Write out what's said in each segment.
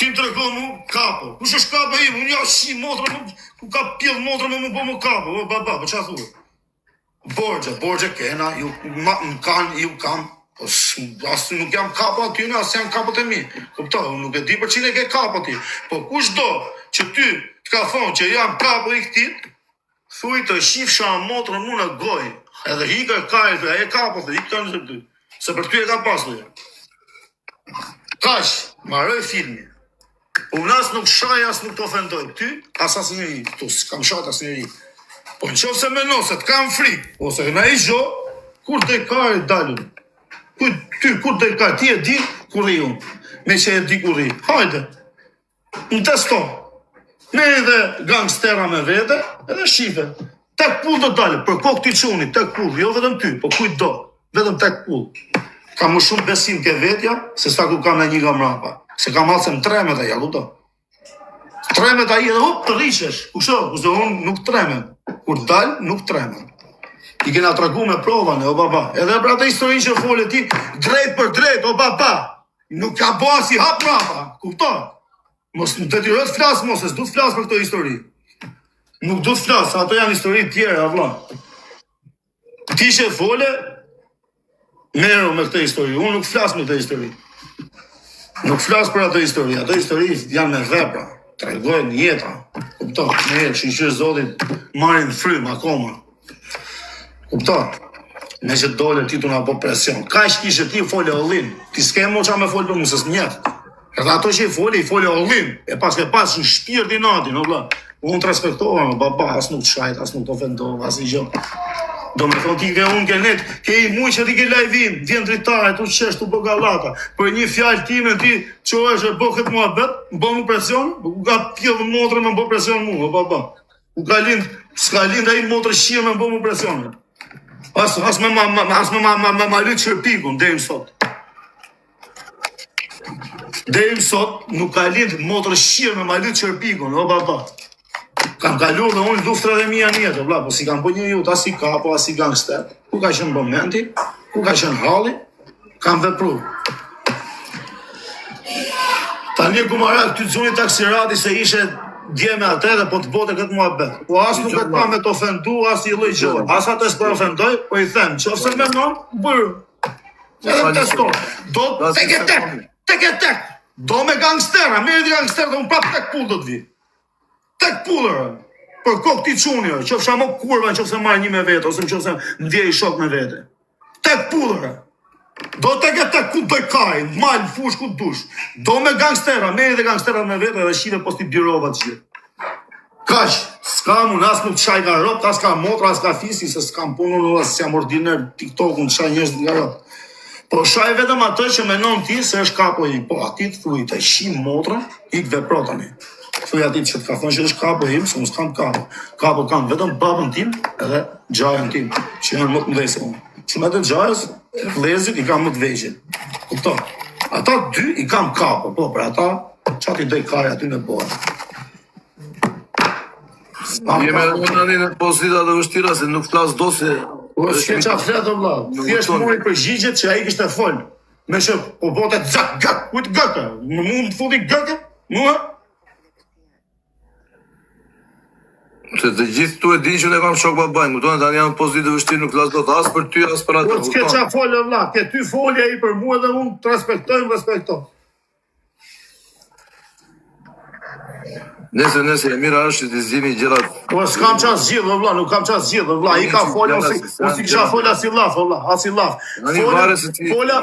Ti më trego mu kapo. Kush është kapo im? Unë ja shi motra më, ku ka pjell motra më bo më kapo. O baba, po çfarë thua? Borxhe kena, ju kam. Po as nuk jam kapo aty, as janë kapot e mi. Kuptoj, unë nuk e di për çile ke kapo ti. Po kush do që ty të ka thonë që jam kapo i këtit, thuj të shifsha motrën mu në goj. Edhe hika kajtë, e kapo të hika në ty. Se për ty e ka pasur. Kash, marrë filmi. Unë as nuk shaj, as nuk të ofendoj. Ty, as njëri, tu s'kam shat as njëri. Po në qofë se menon se t'kam frikë, ose në i gjo, kur të i kajtë dalën. Ty, kur të i kajtë, ti e di kur i unë. Me që e di kur i. Hajde, në teston. Me edhe gangstera me vete, edhe shife. Tek pull të dalë, për kokë ti quni, tek pull, jo vetëm ty, po kujt do, vetëm tek pull. Ka më shumë besim ke vetja, se s'ta ku kam e një nga mrapa. Se kam alë se më tremet e jalu do. Tremet a i edhe up të rishesh. Kusho, unë nuk tremet. Kur dalë, nuk tremet. I kena tragu me provane, o baba. Edhe pra të historinë që fole ti, drejt për drejt, o baba. Nuk ka boa si hap mrapa. Kupto? Mos në të tyrët flasë mos, e s'du të flasë për këto histori. Nuk du të flasë, ato janë histori tjere, avla. Ti që fole, meru me këtë histori. Unë nuk flasë me këtë histori. Nuk flasë për ato histori janë me vepra, tregojnë jeta, kupto, me jetë, shqyqyë zotit, marin frym akoma, kupto, me që dole ti të nga po presion, ka që kishe ti folje ollin, ti s'ke mo qa me folje për mu, se s'mjetë, edhe ato që i folje ollin, e pas ke pas në shpirë natin, o bla, unë të respektoha, baba, as nuk të shajt, as nuk të ofendoha, as i gjë. Do me thonë ti ke unë ke net, ke i muj që ti ke lajvim, vjen dritare, tu qesh, tu bë gallata, për një fjallë time ti që është e bë këtë mua bet, më bë mu presion, u ka pjellë motre me më bë presion mu, o baba. U ka lind, s'ka lind e i motre shqirë me më bë mu presion. As me ma lytë qërpikun, dejmë sot. Dejmë sot, nuk ka lind motre shqirë me ma lytë qërpikun, o baba. Kam kalu dhe unë luftra dhe mija njetë, bla, po si kam po një jutë, as i kapo, as i gangster, ku ka qenë momenti, ku ka qenë halli, kam vepru. Ta një kumarak ty të zuni taksirati se ishe dje me atë dhe po të bote këtë mua bet. Po as nuk e ka me të ofendu, as i loj gjohë, as atës për ofendoj, po i them, që ose me non, bërë. Edhe teston, do tek, do me gangstera, me edhe gangstera, dhe unë prap tek pull do të vi. Tek pullërë, për kokë ti qunjë, që fësha më kurva në që fëse marrë një me vete, ose në që fëse më dje i shok me vete. Tek pullërë, do tek ku të kaj, malë, fush, ku të dush. Do me gangstera, me edhe gangstera me vete dhe shive posti birova të gjithë. Kash, s'kam unë, as nuk të shaj nga ropë, as ka motra, as ka fisi, se s'kam punur, as s'jam ordiner TikTok-un të shaj njështë nga ropë. Po shaj vetëm atë që menon ti se është kapo i, po ati të thuj të shim motra, i këtë veprotani. Thuj ati që të ka thonë që është kapo im, se unë s'kam kapo. Kapo kam vetëm babën tim edhe gjajën tim, që janë më të mdhejse unë. Që me të gjajës, vlezit i kam më të vejgjit. Kupto, ata dy i kam kapo, po për ata, që ati doj kare aty në bërë. Jeme në pozita dhe vështira, se nuk flasë do se... Po s'ke qa fletë, vla, thjesht muri përgjigjet që a i kishte folë. Me që, po bote gak, kujtë gëke, në mund të futi gëke, mua? Se të gjithë tu e din që ne kam shok babajnë, më tonë tani janë pozitë të vështirë nuk flasë do të asë për ty, asë për atë. Po s'ke qa folë, vla, ke ty folja i për mua dhe unë të respektoj. Nese, e mira është që të zgjimi gjerat. Po s'kam qa zgjidhë, vla, nuk kam qa zgjidhë, vla, i ka folja, unë si kisha folja si laf, vla, asi laf. Folja,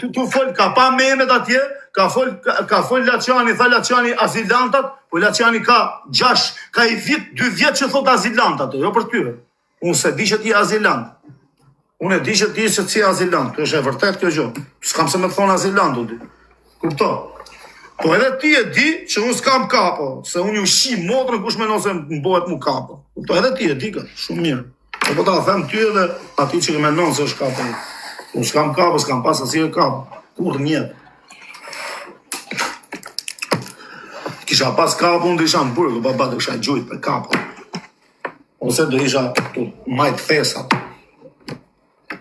tu folj, ka pa memet atje, ka folj Laçani, tha Laçani azilantat, po Laçani ka 2 vjet që thot azilantat, jo për tyre. Unë se di që ti azilant. Unë e di që ti që si azilant, të është e vërtet kjo gjë. S'kam se me të thonë azilant, unë di. Kupto. Po edhe ti e di që unë s'kam kapo, se unë ju shi motrën kush menon se më bëhet mu kapo. Po edhe ti e di këtë, shumë mirë. Po ta them ty edhe ati që menon se është kapo. Unë s'kam kapo, s'kam pas asnjë kapo. Kur njetë. Kisha pas kapo, unë do isha në burg, baba do isha gjujt për kapo. Ose do isha majt thesat.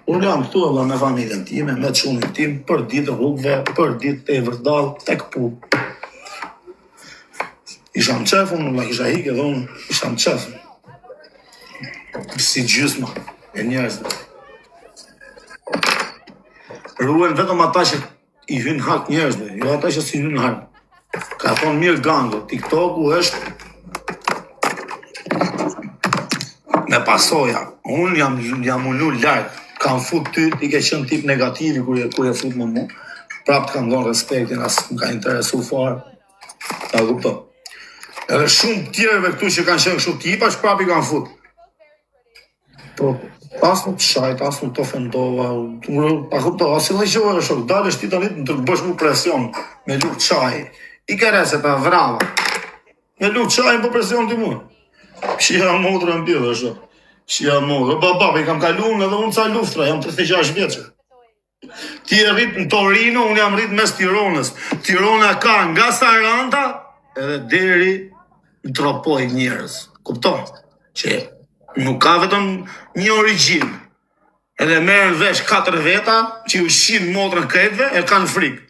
Unë jam këtu edhe me familjen time, me çunin tim, për ditë rrugëve, për ditë e vërdall, tek pull. Isha më qef, unë la kisha hik edhe unë isha më qef. Si gjysma e njerëzve. Ruhen vetëm ata që i hyn hak njerëzve, jo ata që si hyn hak. Ka thonë mirë Gango, TikToku është me pasoja. Unë jam ullu larg, kam fut ty, ti ke qenë tip negativi kur e fut me mu. Prap të kam dhënë respektin, as më ka interesu fare. Ta kupton. Edhe shumë tjerëve këtu që kanë qenë kështu tipa, prap i kanë fut. Po, as nuk shajt, as nuk të ofendova, pa kupto, as i lejqohë e shok, dalësh ti tani të bësh mu presion me luk qaj. I kere se ta vrava. Me luk qaj po presion ti mu. Shia motra në bjedhe shok. Shia motra. Baba, i kam kalun edhe unë ca luftra, jam 36 vjeqë. Ti e rrit në Torino, unë jam rrit mes Tironës. Tirona ka nga Saranda edhe deri në Tropoj njerëz. Kupton? Që nuk ka vetëm një origjinë. Edhe merren vesh 4 veta që ushin motrën krejtve e kanë frikë.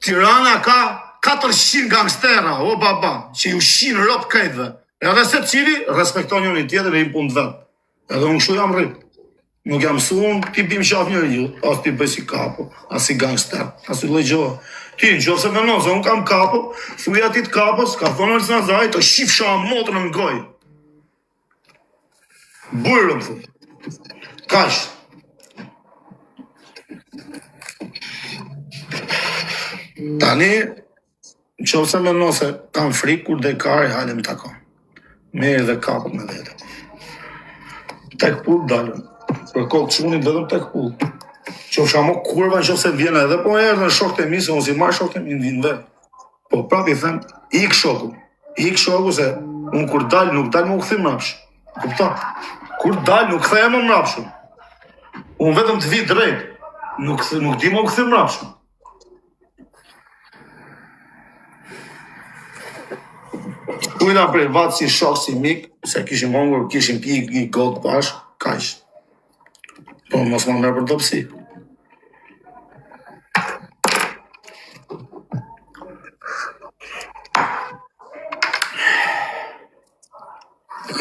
Tirana ka 400 gangstera, o baba, që ushin rob krejtve. Edhe se cili respekton njëri tjetër e i punë të vetë. Edhe unë kështu jam rrit. Nuk jam su unë ti bim qaf njëri ju, as ti bëj si kapo, as si gangster, as si lejgjohë. Ti në qofë se me nëse unë kam kapo, thuja ti të kapos, ka thonë Alës Nazaj, të shifsha motrën në gojë. Burë, më thuj. Kash. Tani, në qofë se me nëse kam frikë kur dhe kari, hajde më takon. Merë dhe kapot me vete. Tek pur dalën. Për kokë qunit vetëm tek pull. Qofsha mo kurva në qofë se vjena edhe po erë në shokët e mi, se unë si marrë shokët e mi në vinë vetë. Po prap i them, ik shoku se unë kur dalë nuk dalë më u këthim mrapsh. Kupta? Kur dalë nuk këthej më mrapsh. Unë vetëm të vi drejt, nuk di më u këthim mrapsh. Kujna prej vatë si shok, si mik, se kishim hongur, kishim pi i gotë pash, kaq. Po mos më merr për dopsi.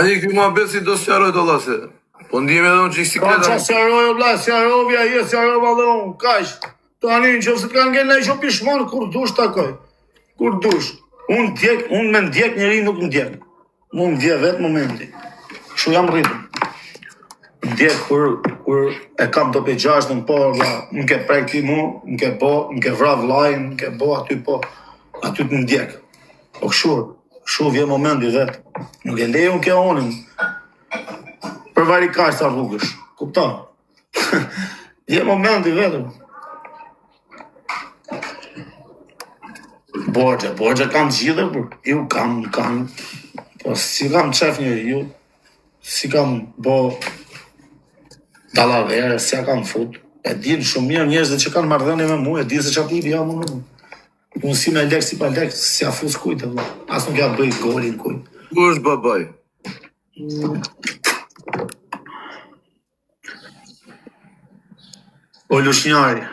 Ai ky muhabet si do sqaroj do llase. Po ndihem edhe unë çik sikleta. Po sqaroj vlla, sqarovja je, sqarova edhe unë, kaq. Tani nëse të kanë ngel ai shumë pishmon kur dush takoj. Kur dush. Unë me ndjek njëri nuk më ndjek. Mu më ndjek vetë momenti. Kështu jam rritur. Ndjek kur e kam do për 6 në po, më ke prek ti mu, më ke bo, më ke vrav lajnë, më ke bo aty po, aty të ndjek. Po kështu vje momenti vetë. Nuk e lejon ke onin. Për vari kaq sa rrugësh. Kupta? Vje momenti vetë. Borgja kam gjithë, ju kam, po si kam qef njëri ju, si kam bo dalavere, si ja kam fut, e din shumë mirë njerëzit që kanë marrëdhënie me mu, e din se që ati jam unë. Unë si me lek, si pa lek, si ja fus kujtë, as nuk ja bëj golin kujtë. Ku është babaj? O Lushnjari,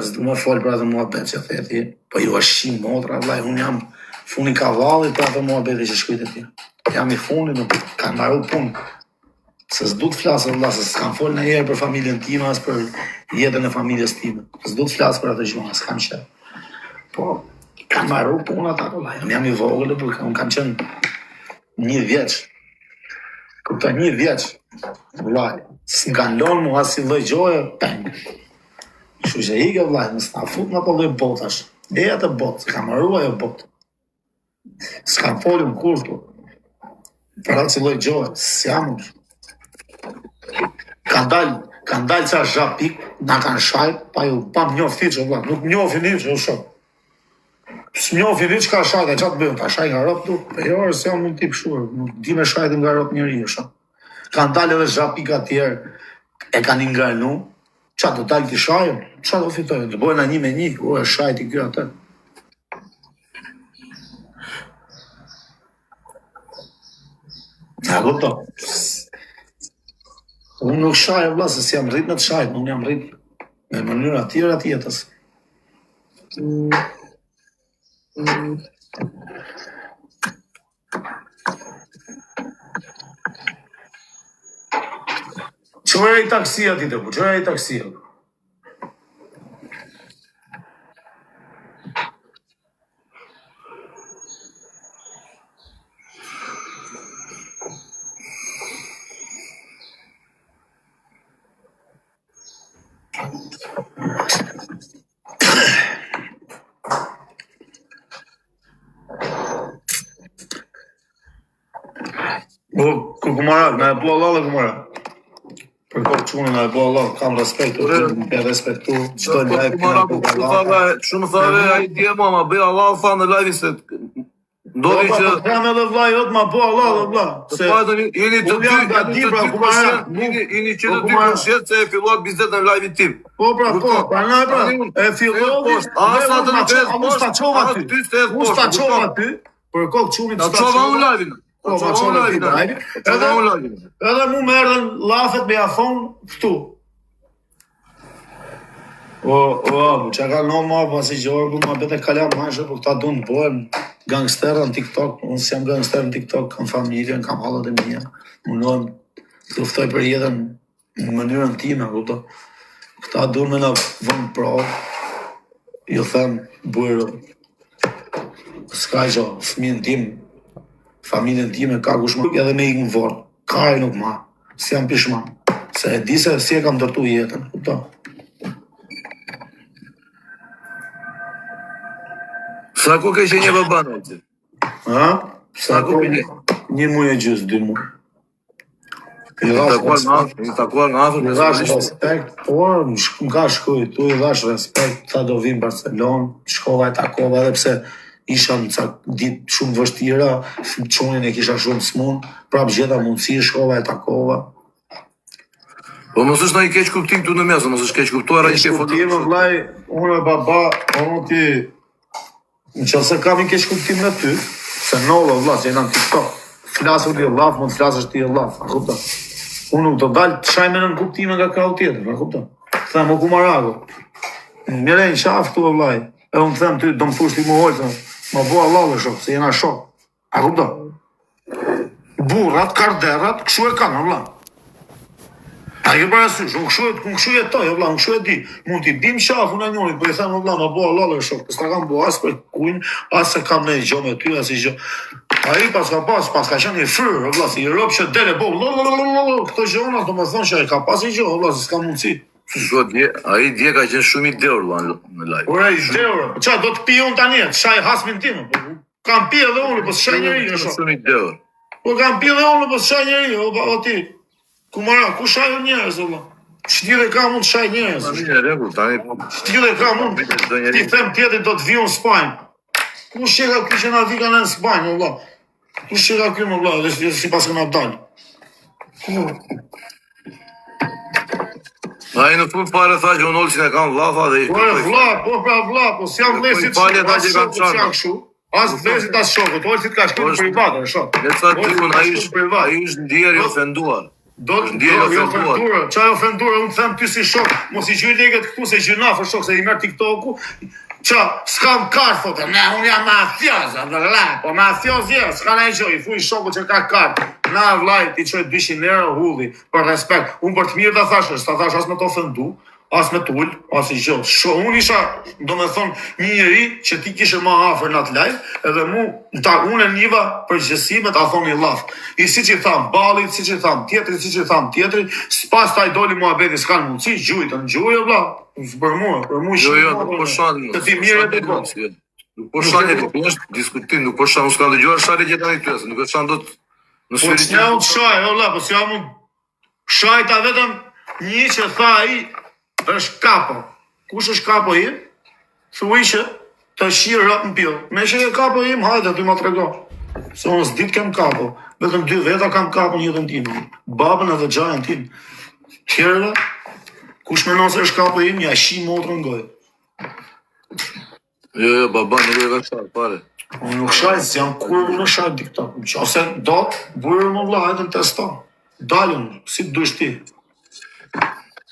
s'du më folë për atë muhabet që theti, po ju është shim motra, vlaj, unë jam funi kavallit për atë muhabet që shkujt e ti. Jam i funi, nuk kanë marru punë. Se s'du të flasë, vlla, se s'kam folë në herë për familjen time, as për jetën e familjes time. S'du të flasë për atë gjuna, s'kam qenë. Po, kanë marru punë ata, vlla, jam i vogël, unë kam qenë 1 vjeç. Kupta 1 vjeç, vlla, s'nkan lonë mu as si lloj gjoje, peng. Kështu që ike vllaj, nësë na fut në pëlloj botash. Eja të botë, se ka marrua jo botë. S'ka folim kur tu. Për atë si loj gjohet, s'jam është. Kanë dalë qa zhapik, na kanë shajt, pa ju pam njofti që vllaj, nuk njofti një që u shok. S'njofti një që ka shajt, e qatë bëjmë, ta shajt nga rop tu, për jo, se jam unë tip shurë, nuk di me shajt nga rop njëri, u shok. Kanë dalë edhe zhapik atjerë, e kanë ingarnu, qa do dalë t'i shajë, qa do fitojë, të bojna 1-1, o e shajt i kjo atë. Ja, kupto. Unë nuk shajë, vlla, se si jam rrit në të shajt, unë jam rrit me mënyra tjera tjetës. Qëra i taksia ti të bu, qëra i taksia. O, kumarak, na e bu Allah dhe kumarak. Për kohë qune na e bu Allah, kam respekt, e respektu, qëto live kina për Allah. Shumë thave, a i dje ma bëj Allah tha në live se ndodhi që... Kam edhe vla jot, ma bu Allah dhe vla. Jeni të dy përshjet se e filluat bizet në live-in tim. Po, pra, e filluat, musta qova ty, për kohë qunit të qova unë live-in. Edhe mu më erdhen lafet me jafon këtu. O, që ka në ma pasi gjorë, bu ma bete kalam mashë, për këta du në bojnë gangsterë në TikTok, unë si jam gangsterë në TikTok, kam familjen, kam halët e mija, mundohem të luftoj për jetën në mënyrën time, këta. Këta du me në vënd provë, ju them, bujrë, s'ka gjo, fëmijën tim, familjen time ka kush më edhe me ikë në vorë, kare nuk ma, si jam pishman, se e di se si e kam dërtu jetën, këta. Sa ko ke që një baban, ojtë? Ha? Sa ko një muj e gjysë, 2 muj. I takuar në afër, i dhash respekt, por nga shkuj, tu i dhash respekt, ta do vim Barcelon, shkova e takova, edhe pse isha në ca ditë shumë vështira, qonin e kisha shumë smun, prap gjeta mundësi, shkova e takova. Po mos është në i keq kuptim këtu në mes, mos është keq kuptuar a i ke foto. Kuptim, vlaj, unë e baba, unë ti, në qëse kam i keq kuptim në ty, se nëllë, vla, që jena në TikTok, flasur ti e laf, mund të flasësh ti e laf, a kupta? Unë nuk të dalë të shajme në kuptime nga krau tjetër, a kupta? Them, o kumarago, mire në qaf këtu, vlaj, e unë them ty, do më fush ti më hojtë, ma bua Allah dhe shok, se jena shok. A kupta? Burrat, karderat, këshu e kanë, vla. A ke parasysh, unë këshu jetoj, vla, unë këshu e di. Mund t'i dim qaf, unë e njërit, për i them, vla, ma bua Allah dhe shok. S'ta kam bua as për kujnë, as se kam ne gjo me ty, as i gjo. A i pas ka qenë i fryrë, vla, si i ropë që dele, bo, këto gjonas, do me thonë që a i ka pas i gjo, vla, si s'ka mundësi. A i dje ka qenë shumë i deur në live. Ura i deur, qa do të pi unë tani, shaj hasmin tim, kam pi edhe unë, po s'shaj njeri, shumë i deur. Po kam pi edhe unë, po s'shaj njeri, o ti, kumara, ku shaj njerës, o shtire ka mund shaj njerës. Shtire ka mund, ti them tjetit do të vi unë Spanjë. Ku shira kjo që na vika në Spanjë, o ku shira kjo më vla, dhe si pas këna dalë. A i në fund pare tha që unë olë që ne kam vla, tha dhe i vla, po si jam vlesit që janë këshu, as vlesit as shokët, olësit ka shkru në privatër, shok. Dhe sa ty unë, a i është ndjerë i ofenduar. Jo ofenduar, qaj ofenduar, unë them ty si shok, mos i gjyj leget këtu se gjynafër shok, se i merë TikToku, qa, s'kam kartë, thote, ne, unë jam mafios, po mafios je, s'ka ne gjoj, i fuj shoku që ka kartë, na vlaj, ti qoj 200 euro hulli, për respekt, unë për të mirë të thashë, s'ta thash as me të ofendu, as me tull, as i gjoj, unë isha, do me thonë, një njeri që ti kishe ma afer në atë live, edhe mu, unë e njiva për gjësime të a thonë i laf, i si që i thamë balit, si që i thamë tjetëri, si që i thamë tjetëri, s'pas ta i doli mua beti, s'kanë mundësi, gjujtë, në gjujë, vla, për mu Jo, nuk po shanë, të ti mirë e të po. Nuk po shanë, nuk është diskutim, nuk po shanë, nuk s'ka në gjuar shari gjitha një tyresë, nuk është shanë do të... Po që një unë shaj, o la, po që jam unë shaj ta vetëm një që tha i është kapo. Kush është kapo im? Thuj që të shirë rap në pjellë. Me që e kapo im, hajde, ty ma të rego. Se unë s'dit kem kapo, vetëm 2 veta kam kapo një jetën tim. Babën edhe gjajën tim. Tjerëve, kush me nëse është kapo im, ja shi motrën ngoj. Jo, baba, nuk e ka qarë, pare. Unë nuk shaj, si jam kur nuk shaj TikTok. Ose do, bujrë më vla, hajde në testa. Dalën, si të dush ti.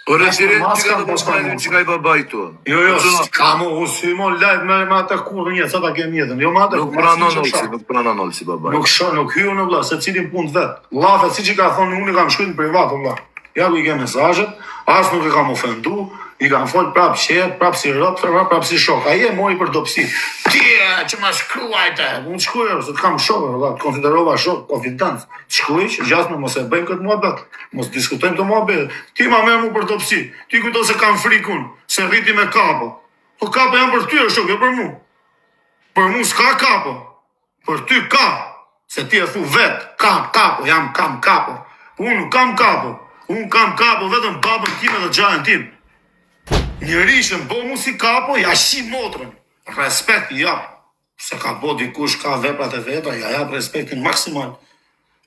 O retiret që ka të përshkajnë që ka i babaj tu. Jo, s'ka mo, u si mo live me ata kurrë një, sa ta kem jetën. Jo, ma ata Nuk pranon olë si babaj. Nuk hyu në vlla, se cilin punë vet. Llafe siç i ka thonë unë kam shkruar në privat vlla. Ja ku i ke mesazhet, as nuk e kam ofendu, i kam fol prap qet, prap si rrot, prap si shok. Ai e mori për dopsi. Ti që ma shkruajte, unë shkruaj se të kam shok, valla, të konsiderova shok, konfidencë. Shkruaj që gjasmë mos e bëjmë këtë muhabet, mos diskutojmë të muhabet. Ti ma merr mu për dopsi. Ti kujto se kam frikun, se rriti me kapo. Po kapo janë për ty, shok, jo për mu. Për mu s'ka kapo. Për ty ka, se ti e thu vet, kam kapo, kam kapo. Unë kam kapo. Unë kam kapo vetëm babën tim dhe gjajën tim. Njëri që më bo mu si kapo, ja shi motrën. Respekt, ja. Se ka bo dikush, ka veprat e veta, ja jap respektin maksimal.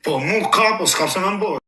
Po mu kapo, s'ka pse me më bo.